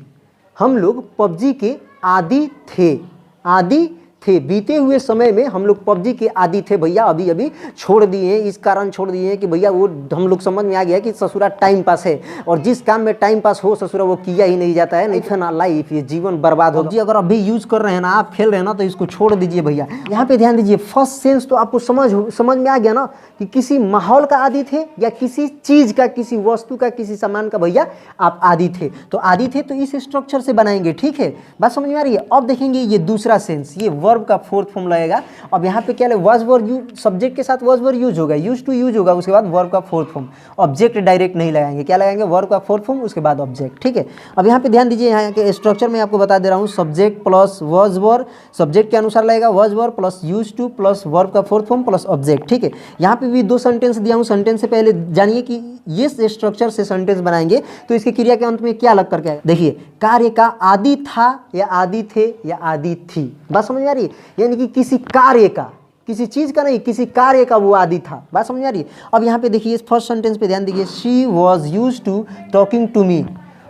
[SPEAKER 1] हम लोग पबजी के आदि थे। आदि थे, बीते हुए समय में हम लोग पबजी के आदी थे भैया। अभी अभी छोड़ दिए हैं, इस कारण छोड़ दिए हैं कि भैया वो हम लोग समझ में आ गया कि ससुरा टाइम पास है, और जिस काम में टाइम पास हो ससुरा वो किया ही नहीं जाता है। नहीं फिर ना लाइफ, ये जीवन बर्बाद होगा जी। अगर अभी यूज कर रहे हैं ना, आप खेल रहे हैं ना, तो इसको छोड़ दीजिए भैया। यहाँ पे ध्यान दीजिए, फर्स्ट सेंस तो आपको समझ में आ गया ना कि किसी माहौल का आदी थे या किसी चीज का, किसी वस्तु का, किसी सामान का भैया आप आदी थे। तो आदी थे तो इस स्ट्रक्चर से बनाएंगे, ठीक है। बात समझ में आ रही है? अब देखेंगे ये दूसरा सेंस, ये वर्ब का फोर्थ फॉर्म लगेगा। अब यहाँ पे क्या है? वाज वर्ब यूज, सब्जेक्ट के साथ वाज वर्ब यूज होगा, यूज टू यूज होगा, उसके बाद वर्ब का फोर्थ फॉर्म। ऑब्जेक्ट डायरेक्ट नहीं लगाएंगे, क्या लगाएंगे? वर्ब का फोर्थ फॉर्म, उसके बाद ऑब्जेक्ट, ठीक है। अब यहाँ पे ध्यान दीजिए, यहाँ के स्ट्रक्चर में आपको बता दे रहा हूँ, subject plus was verb, subject के अनुसार लगेगा was verb plus use to plus verb का फोर्थ फॉर्म प्लस ऑब्जेक्ट, ठीक है। यहाँ पे भी दो सेंटेंस दिया हूँ। सेंटेंस से पहले जानिए कि ये स्ट्रक्चर से सेंटेंस बनाएंगे तो इसकी क्रिया के अंत में क्या लग करके आएगा? देखिए, कार्य का आदि था या आदि थे या आदि थी। बात समझ में आ रही है? यानी कि किसी कार्य का, किसी चीज का नहीं, किसी कार्य का वो आदि था। बात समझ में आ रही है? अब यहाँ पे देखिए, फर्स्ट सेंटेंस पे ध्यान दीजिए, she was use to talking to me.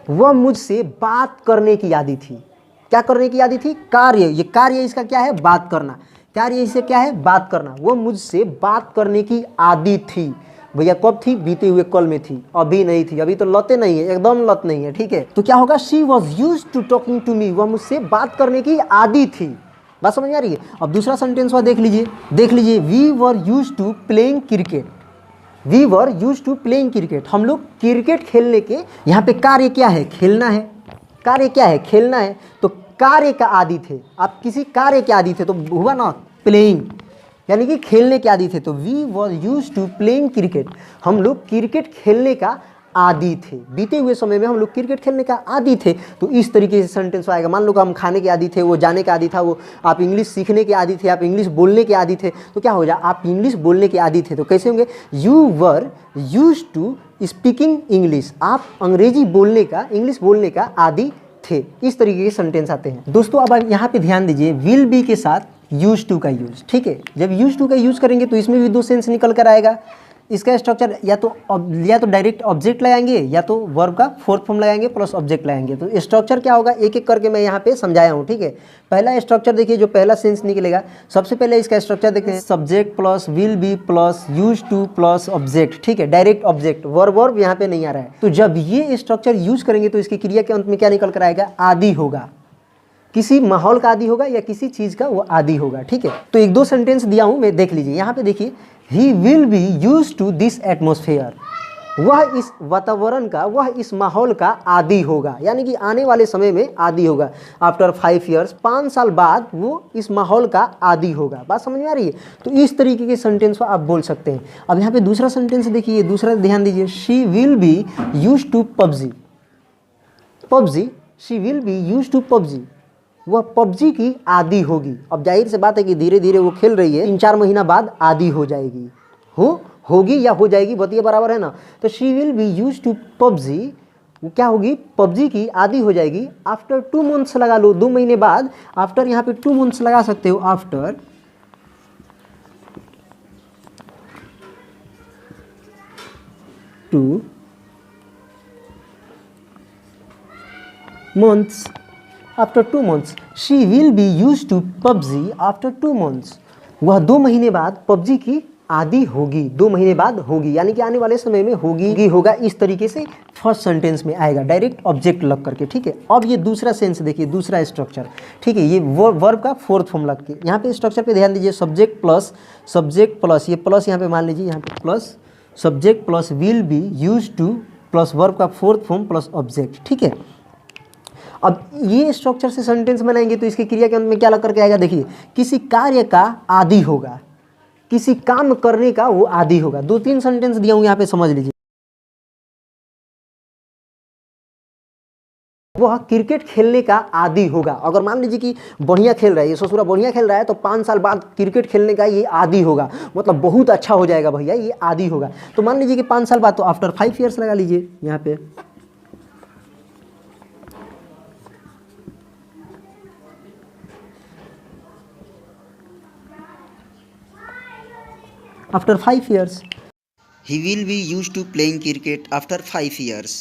[SPEAKER 1] वह मुझसे बात करने की आदि थी। क्या करने की आदि थी? कार्य। ये कार्य इसका क्या है? बात करना। कार्य से क्या है, बात करना। वो मुझसे बात करने की आदी थी। भैया कब थी, बीते हुए कल में थी, अभी नहीं थी, अभी तो लते नहीं है, एकदम लत नहीं है, ठीक है। तो क्या होगा, she was use to talking to me, वह मुझसे बात करने की आदी थी। बात समझ आ रही है। अब दूसरा सेंटेंस हुआ, देख लीजिए, we were use to playing cricket, we were use to playing cricket, हम लोग क्रिकेट खेलने के, यहाँ पे कार्य क्या है, खेलना है, कार्य क्या है, खेलना है, तो कार्य का आदी थे, आप किसी कार्य के आदी थे, तो हुआ ना प्लेइंग, यानी कि खेलने के आदी थे। तो we were use to playing cricket, हम लोग क्रिकेट खेलने का आदी थे, बीते हुए समय में हम लोग क्रिकेट खेलने का आदी थे। तो इस तरीके से सेंटेंस आएगा। मान लो कि हम खाने के आदी थे, वो जाने का आदी था, वो आप इंग्लिश सीखने के आदी थे, आप इंग्लिश बोलने के आदी थे, तो क्या हो जाए, आप इंग्लिश बोलने के आदी थे, तो कैसे होंगे, you were use to speaking English, आप अंग्रेजी बोलने का, इंग्लिश बोलने का आदी थे। इस तरीके के सेंटेंस आते हैं दोस्तों। अब आप यहाँ पे ध्यान दीजिए, विल बी के साथ यूज टू का यूज, ठीक है। जब यूज टू का यूज करेंगे तो इसमें भी दो सेंस निकल कर आएगा। इसका स्ट्रक्चर या तो डायरेक्ट ऑब्जेक्ट लगाएंगे, या तो वर्ब का फोर्थ फॉर्म लगाएंगे प्लस ऑब्जेक्ट लगाएंगे। तो स्ट्रक्चर क्या होगा, एक एक करके मैं यहाँ पे समझाया हूँ, ठीक है। पहला स्ट्रक्चर देखिए, जो पहला सेंस निकलेगा, सबसे पहले इसका स्ट्रक्चर देखते हैं, subject plus will be plus use to plus object, ठीक है, डायरेक्ट ऑब्जेक्ट, वर्ब यहाँ पे नहीं आ रहा है। तो जब ये स्ट्रक्चर यूज करेंगे तो इसकी क्रिया के अंत में क्या निकल कर आएगा, आदि होगा, किसी माहौल का आदि होगा या किसी चीज का वो आदि होगा, ठीक है। तो एक दो सेंटेंस दिया हूं मैं, देख लीजिए। यहाँ पे देखिए, he will be use to this atmosphere, वह इस वातावरण का, वह इस माहौल का आदि होगा, यानी कि आने वाले समय में आदि होगा। आफ्टर 5 ईयर्स, 5 साल बाद वो इस माहौल का आदि होगा। बात समझ में आ रही है। तो इस तरीके के सेंटेंस को आप बोल सकते हैं। अब यहाँ पे दूसरा सेंटेंस देखिए, दूसरा ध्यान दीजिए, she will be use to PUBG, PUBG, she will be use to PUBG, वह पबजी की आदी होगी। अब जाहिर से बात है कि धीरे धीरे वो खेल रही है, 3-4 महीना बाद आदी हो जाएगी, होगी या हो जाएगी, बतिया बराबर है ना। तो she will be use to PUBG, क्या होगी, पबजी की आदी हो जाएगी। आफ्टर 2 मंथ्स लगा लो, 2 महीने बाद, आफ्टर यहाँ पे 2 मंथ्स लगा सकते हो, after 2 months, after 2 months, she will be use to PUBG after 2 months, वह 2 महीने बाद पबजी की आदी होगी, 2 महीने बाद होगी, यानी कि आने वाले समय में होगी, होगा। इस तरीके से फर्स्ट सेंटेंस में आएगा, डायरेक्ट ऑब्जेक्ट लग करके, ठीक है। अब ये दूसरा सेंस देखिए, दूसरा स्ट्रक्चर, ठीक है, ये वर्ब का फोर्थ फॉर्म लग के, यहाँ पे स्ट्रक्चर पे ध्यान दीजिए, सब्जेक्ट प्लस, ये प्लस यहाँ पे मान लीजिए, यहाँ पे plus subject plus will be use to plus verb का फोर्थ फॉर्म प्लस ऑब्जेक्ट, ठीक है। अब ये स्ट्रक्चर से सेंटेंस बनाएंगे तो इसकी क्रिया के अंत में क्या लग करके आएगा, देखिए, किसी कार्य का आदि होगा, किसी काम करने का वो आदि होगा। 2-3 सेंटेंस दिया हूं, यहाँ पे समझ लीजिए। वह क्रिकेट खेलने का आदी होगा। अगर मान लीजिए कि बढ़िया खेल रहा है, ये ससुरा बढ़िया खेल रहा है, तो 5 साल बाद क्रिकेट खेलने का ये आदी होगा, मतलब बहुत अच्छा हो जाएगा भैया, ये आदी होगा। तो मान लीजिए कि 5 साल बाद, तो आफ्टर 5 ईयर्स लगा लीजिए यहाँ पे, after 5 years,
[SPEAKER 2] He will be used to playing cricket after 5 years.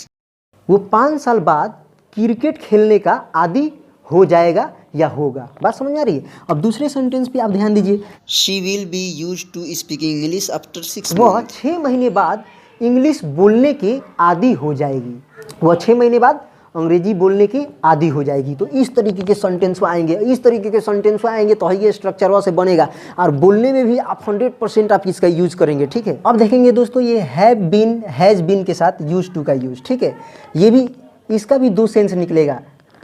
[SPEAKER 1] वो 5 साल बाद क्रिकेट खेलने का आदी हो जाएगा या होगा। बात समझ में आ रही है। अब दूसरे सेंटेंस पे आप ध्यान दीजिए,
[SPEAKER 2] She will be used to speaking English after 6
[SPEAKER 1] वह
[SPEAKER 2] months.
[SPEAKER 1] 6 महीने बाद इंग्लिश बोलने के आदी हो जाएगी, वह 6 महीने बाद अंग्रेजी बोलने की आदी हो जाएगी। तो इस तरीके के सेंटेंस आएंगे, इस तरीके के सेंटेंस आएंगे तो ये स्ट्रक्चर वहाँ से बनेगा, और बोलने में भी आप 100% आप इसका यूज करेंगे, ठीक है। अब देखेंगे दोस्तों, ये हैव बीन, हैज बीन के साथ यूज टू का यूज, ठीक है। ये भी, इसका भी 2 सेंस निकलेगा।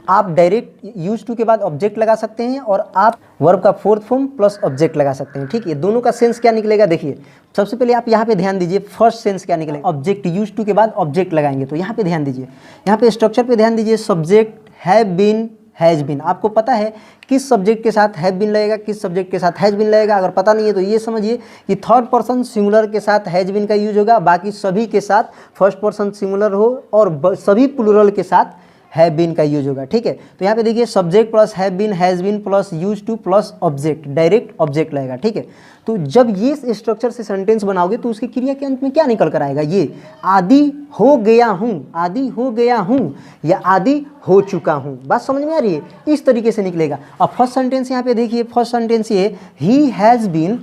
[SPEAKER 1] आप डायरेक्ट यूज टू के बाद ऑब्जेक्ट लगा सकते हैं, और आप वर्ब का फोर्थ फॉर्म प्लस ऑब्जेक्ट लगा सकते हैं, ठीक है। दोनों का सेंस क्या निकलेगा, देखिए। सबसे पहले आप यहाँ पे ध्यान दीजिए, फर्स्ट सेंस क्या निकलेगा, ऑब्जेक्ट, यूज टू के बाद ऑब्जेक्ट लगाएंगे। तो यहाँ पे ध्यान दीजिए, यहाँ पे स्ट्रक्चर पे ध्यान दीजिए, subject have been, has been. आपको पता है किस सब्जेक्ट के साथ हैव बीन लगेगा, किस सब्जेक्ट के साथ हैज बीन लगेगा। अगर पता नहीं है तो ये समझिए कि थर्ड पर्सन सिंगुलर के साथ हैज बीन का यूज होगा, बाकी सभी के साथ फर्स्ट पर्सन सिंगुलर हो, और सभी प्लूरल के साथ हैव बीन का यूज होगा। ठीक है, तो यहाँ पे देखिए subject plus have been, has been plus use to plus object, direct object लगेगा। ठीक है, तो जब ये स्ट्रक्चर से सेंटेंस बनाओगे तो उसकी क्रिया के अंत में क्या निकल कर आएगा, ये आदि हो गया हूँ, आदि हो गया हूँ या आदि हो चुका हूँ। बात समझ में आ रही है, इस तरीके से निकलेगा। अब फर्स्ट सेंटेंस यहाँ पे देखिए, फर्स्ट सेंटेंस ये he has been,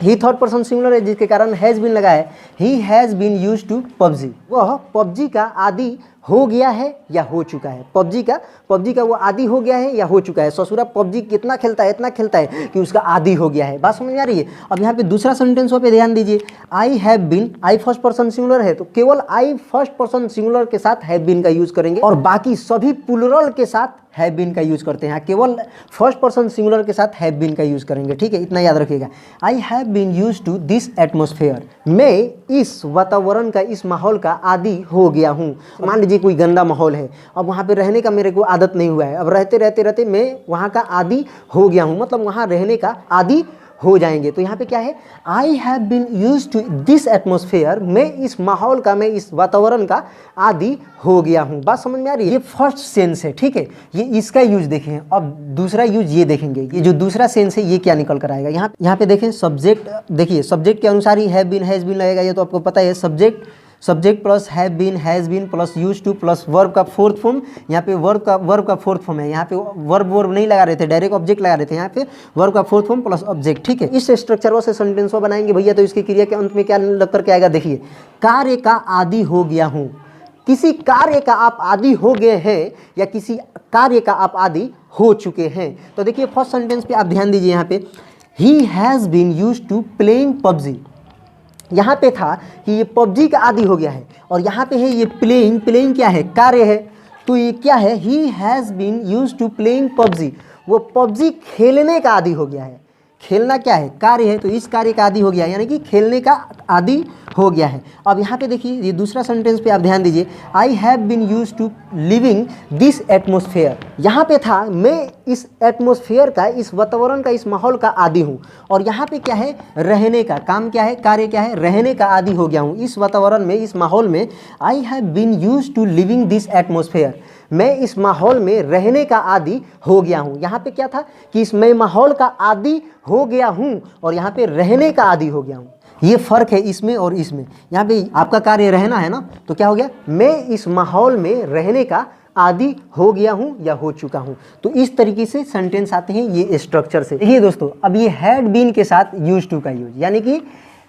[SPEAKER 1] he third person singular है जिसके कारण हैज़ बीन लगा है। He has been use to PUBG, वह पबजी का आदि हो गया है या हो चुका है। पबजी का वो आदि हो गया है या हो चुका है। ससुरा पबजी कितना खेलता है, इतना खेलता है कि उसका आदि हो गया है। बात समझ में आ रही है। अब यहाँ पे दूसरा सेंटेंस पे ध्यान दीजिए, I have been, I first person singular है तो केवल आई फर्स्ट पर्सन सिंगुलर के साथ हैव बीन का यूज करेंगे और बाकी सभी प्लुरल के साथ हैव बीन का यूज करते हैं। केवल फर्स्ट पर्सन सिंगुलर के साथ हैव बीन का यूज करेंगे। ठीक है, इतना याद रखिएगा। I have been use to this atmosphere, मैं इस वातावरण का, इस माहौल का आदि हो गया हूँ। मान लीजिए कोई गंदा माहौल है, अब वहाँ पे रहने का मेरे को आदत नहीं हुआ है, अब रहते मैं वहाँ का आदि हो गया हूँ, मतलब वहाँ रहने का आदि हो जाएंगे। तो यहाँ पे क्या है, I have been use to this atmosphere, मैं इस माहौल का, मैं इस वातावरण का आदि हो गया हूँ। बात समझ में आ रही है। ये फर्स्ट सेंस है। ठीक है, ये इसका यूज देखें। अब दूसरा यूज ये देखेंगे, ये जो दूसरा सेंस है ये क्या निकल कर आएगा। यहाँ पे देखें सब्जेक्ट, देखिए सब्जेक्ट के अनुसार ही हैव बीन, हैज़ बीन लगेगा, ये तो आपको पता है। Subject plus have been, has been plus use to plus verb का फोर्थ फॉर्म। यहाँ पे वर्ब का फोर्थ फॉर्म है। यहाँ पे वर्ब नहीं लगा रहे थे, डायरेक्ट ऑब्जेक्ट लगा रहे थे। यहाँ पे वर्ब का फोर्थ फॉर्म प्लस ऑब्जेक्ट। ठीक है, इस स्ट्रक्चर से सेंटेंस बनाएंगे भैया, तो इसकी क्रिया के अंत में क्या लग करके आएगा, देखिए कार्य का आदि हो गया हूँ। किसी कार्य का आप आदि हो गए हैं या किसी कार्य का आप आदि हो चुके हैं। तो देखिए फर्स्ट सेंटेंस पे आप ध्यान दीजिए, यहाँ पे he has been use to playing PUBG. यहाँ पे था कि ये पबजी का आदि हो गया है और यहाँ पे है ये प्लेइंग क्या है, कार्य है। तो ये क्या है, he has been use to playing PUBG, वो पबजी खेलने का आदि हो गया है। खेलना क्या है, कार्य है, तो इस कार्य का आदि हो गया है, यानी कि खेलने का आदि हो गया है। अब यहाँ पे देखिए ये दूसरा सेंटेंस पे आप ध्यान दीजिए, I have been use to living this atmosphere. यहाँ पे था मैं इस एटमोसफेयर का, इस वातावरण का, इस माहौल का आदि हूँ। और यहाँ पे क्या है, रहने का, काम क्या है, कार्य क्या है, रहने का आदि हो गया हूँ इस वातावरण में, इस माहौल में। I have been use to living this atmosphere, मैं इस माहौल में रहने का आदि हो गया हूँ। यहाँ पे क्या था कि इस मैं माहौल का आदि हो गया हूँ और यहाँ पे रहने का आदि हो गया हूँ। ये फ़र्क है इसमें और इसमें। यहाँ पे आपका कार्य रहना है ना, तो क्या हो गया, मैं इस माहौल में रहने का आदि हो गया हूँ या हो चुका हूँ। तो इस तरीके से सेंटेंस आते हैं ये स्ट्रक्चर से। देखिए दोस्तों, अब ये हैड बीन के साथ यूज टू का यूज, यानी कि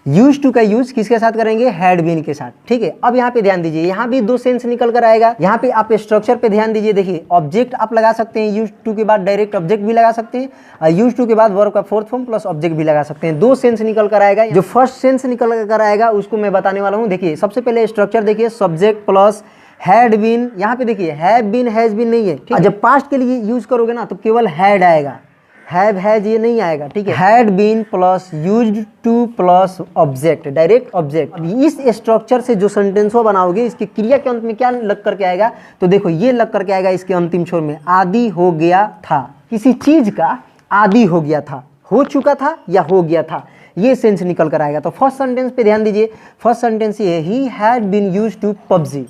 [SPEAKER 1] यूज टू का यूज किसके साथ करेंगे, हैड बीन के साथ। ठीक है, अब यहाँ पे ध्यान दीजिए, यहाँ भी दो सेंस निकल कर आएगा। यहाँ पे आप स्ट्रक्चर पे ध्यान दीजिए, देखिए ऑब्जेक्ट आप लगा सकते हैं, यूज टू के बाद डायरेक्ट ऑब्जेक्ट भी लगा सकते हैं, और यूज टू के बाद वर्ब का फोर्थ फॉर्म प्लस ऑब्जेक्ट भी लगा सकते हैं। दो सेंस निकल कर आएगा। जो फर्स्ट सेंस निकल कर आएगा उसको मैं बताने वाला हूँ। देखिए सबसे पहले स्ट्रक्चर देखिए, सब्जेक्ट प्लस हैड बीन। यहाँ पे देखिए हैव बीन, हैज बीन नहीं है। जब पास्ट के लिए यूज करोगे ना तो केवल हैड आएगा, हैव हैज ये नहीं आएगा। ठीक है, had been plus used to plus object, direct object. अब इस स्ट्रक्चर से जो सेंटेंस बनाओगे इसकी क्रिया के अंत में क्या लग करके आएगा, तो देखो ये लग करके आएगा इसके अंतिम छोर में, आदि हो गया था। किसी चीज का आदि हो गया था, हो चुका था या हो गया था, ये सेंस निकल कर आएगा। तो फर्स्ट सेंटेंस पे ध्यान दीजिए, फर्स्ट सेंटेंस ये है, he had been used to PUBG,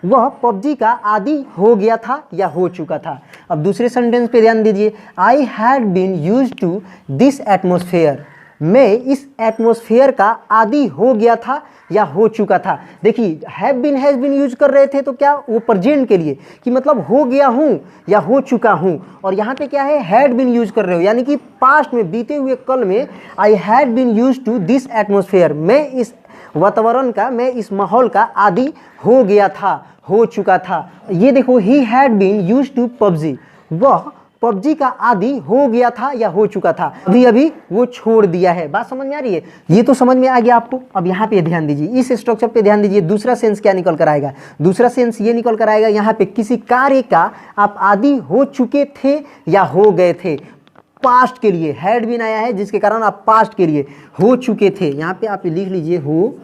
[SPEAKER 1] वह पबजी का आदि हो गया था या हो चुका था। अब दूसरे सेंटेंस पे ध्यान दीजिए, I had been use to this atmosphere, मैं इस एटमोसफेयर का आदि हो गया था या हो चुका था। देखिए have been has been use कर रहे थे तो क्या, वो प्रेजेंट के लिए कि मतलब हो गया हूँ या हो चुका हूँ, और यहाँ पे क्या है, हैड बीन यूज कर रहे हो, यानी कि पास्ट में, बीते हुए कल में, I had been use to this atmosphere, मैं इस वातावरण का, मैं इस माहौल का आदि हो गया था, हो चुका था। ये देखो, he had been use to PUBG, वह पबजी का आदि हो गया था या हो चुका था, अभी वो छोड़ दिया है। बात समझ में आ रही है, ये तो समझ में आ गया आपको। अब यहाँ पे ध्यान दीजिए, इस स्ट्रक्चर पे ध्यान दीजिए, दूसरा सेंस क्या निकल कर आएगा, दूसरा सेंस ये निकल कर आएगा, यहाँ पे किसी कार्य का आप आदि हो चुके थे या हो गए थे। पास्ट के लिए हैड बीन आया है जिसके कारण आप पास्ट के लिए हो चुके थे, यहाँ पे आप लिख लीजिए हो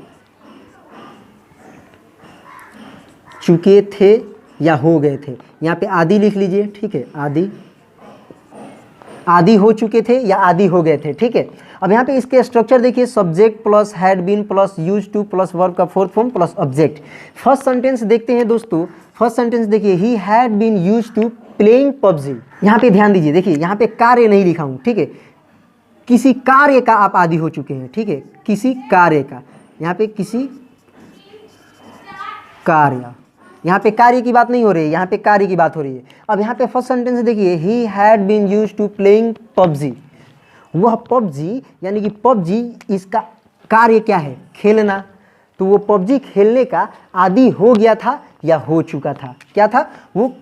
[SPEAKER 1] चुके थे या हो गए थे, यहाँ पे आदि लिख लीजिए। ठीक है, आदि आदी हो चुके थे या आदी हो गए थे, ठीक है। अब यहाँ पे इसके स्ट्रक्चर देखिए, subject plus had been plus used to plus verb का fourth form plus object. First sentence देखते हैं दोस्तों, फर्स्ट सेंटेंस देखिए, he had been used to playing PUBG. यहाँ पे ध्यान दीजिए, देखिए यहाँ पे कार्य नहीं लिखा हूँ, ठीक है, किसी कार्य का आप आदी हो चुके हैं, ठीक है, किसी कार्य का, यहाँ पे किसी कार्य, यहाँ पे कार्य की बात नहीं हो रही है, यहाँ पे कार्य की बात हो रही है। अब यहाँ पे फर्स्ट सेंटेंस देखिए, he had been used to playing PUBG. वह पबजी यानी कि पबजी, इसका कार्य क्या है, खेलना, तो वो पबजी खेलने का आदी हो गया था या हो चुका था। क्या था वो,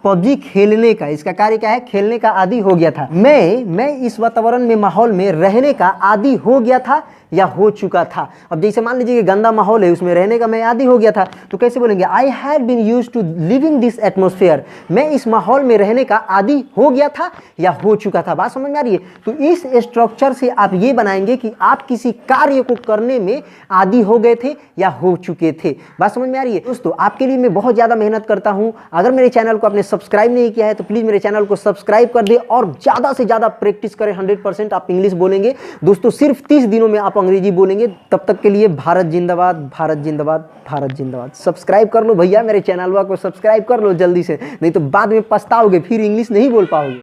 [SPEAKER 1] पबजी खेलने का, इसका कार्य क्या है, खेलने का आदी हो गया था। मैं इस वातावरण में, माहौल में रहने का आदी हो गया था या हो चुका था। अब जैसे मान लीजिए कि गंदा माहौल है, उसमें रहने का मैं आदी हो गया था, तो कैसे बोलेंगे, I had been used to living this atmosphere. मैं इस माहौल में रहने का आदी हो गया था या हो चुका था। बात समझ में आ रही है। तो इस स्ट्रक्चर से आप ये बनाएंगे कि आप किसी कार्य को करने में आदी हो गए थे या हो चुके थे। बात समझ में आ रही है दोस्तों। आपके लिए मैं बहुत ज़्यादा मेहनत करता हूँ। अगर मेरे चैनल को आपने सब्सक्राइब नहीं किया है तो प्लीज़ मेरे चैनल को सब्सक्राइब कर दे और ज़्यादा से ज़्यादा प्रैक्टिस करें। 100% आप इंग्लिश बोलेंगे दोस्तों। सिर्फ 30 दिनों में आप अंग्रेजी बोलेंगे। तब तक के लिए भारत जिंदाबाद, भारत जिंदाबाद, भारत जिंदाबाद। सब्सक्राइब कर लो भैया, मेरे चैनल को सब्सक्राइब कर लो जल्दी से, नहीं तो बाद में पछताओगे, फिर इंग्लिश नहीं बोल पाओगे।